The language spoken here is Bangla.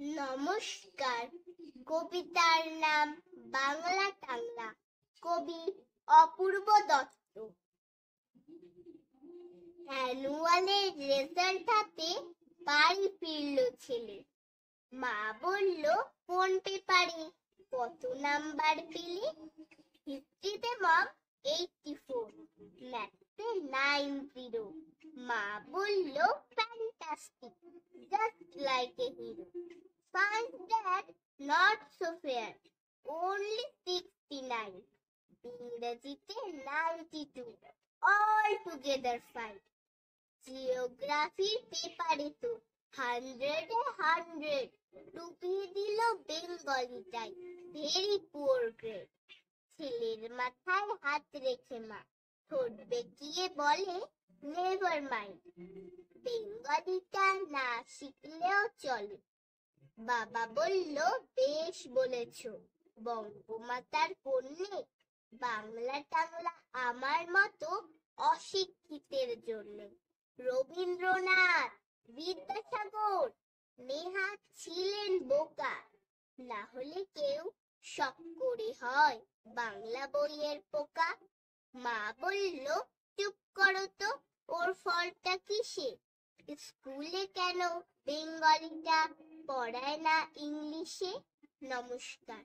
নমস্কার। কবিতার নাম বাংলা টাংলা, কবি অপূর্ব দত্ত। অ্যানুয়ালের রেজাল্ট হাতে বাড়ি ফিরল ছেলে। মা বলল, কোন পেপারে কত নাম্বার পেলে? হিস্ট্রিতে মম 84, ম্যাথসে 90। মা বলল, fantastic, just like a hero. Science dad, not so fair, only 69. ইংরেজিতে 92, all together fine. জিওগ্রাফির পেপারে তো 100 এ 100, ডুবিয়ে দিল বেঙ্গলিটাই, ভেরি পুয়ার গ্রেড। ছেলের মাথায় হাত রেখে মা ঠোঁট বেঁকিয়ে বলে, নেভার মাইন্ড, বেঙ্গলিটা না শিখলেও চলে। বাবা বলল, বেশ বলেছ, বঙ্গমাতার কন্যে, বাংলা টাংলা আমার মতো অশিক্ষিতের জন্য। রবীন্দ্রনাথ, বিদ্যাসাগর, নেহাত ছিলেন বোকা, না হলে কেউ শখ করে হয় বাংলা বইয়ের পোকা। মা বলল, চুপ করো তো, ওর ফলটা কিসে? স্কুলে কেন বেঙ্গলিটা পড়ায় না ইংলিশে? নমস্কার।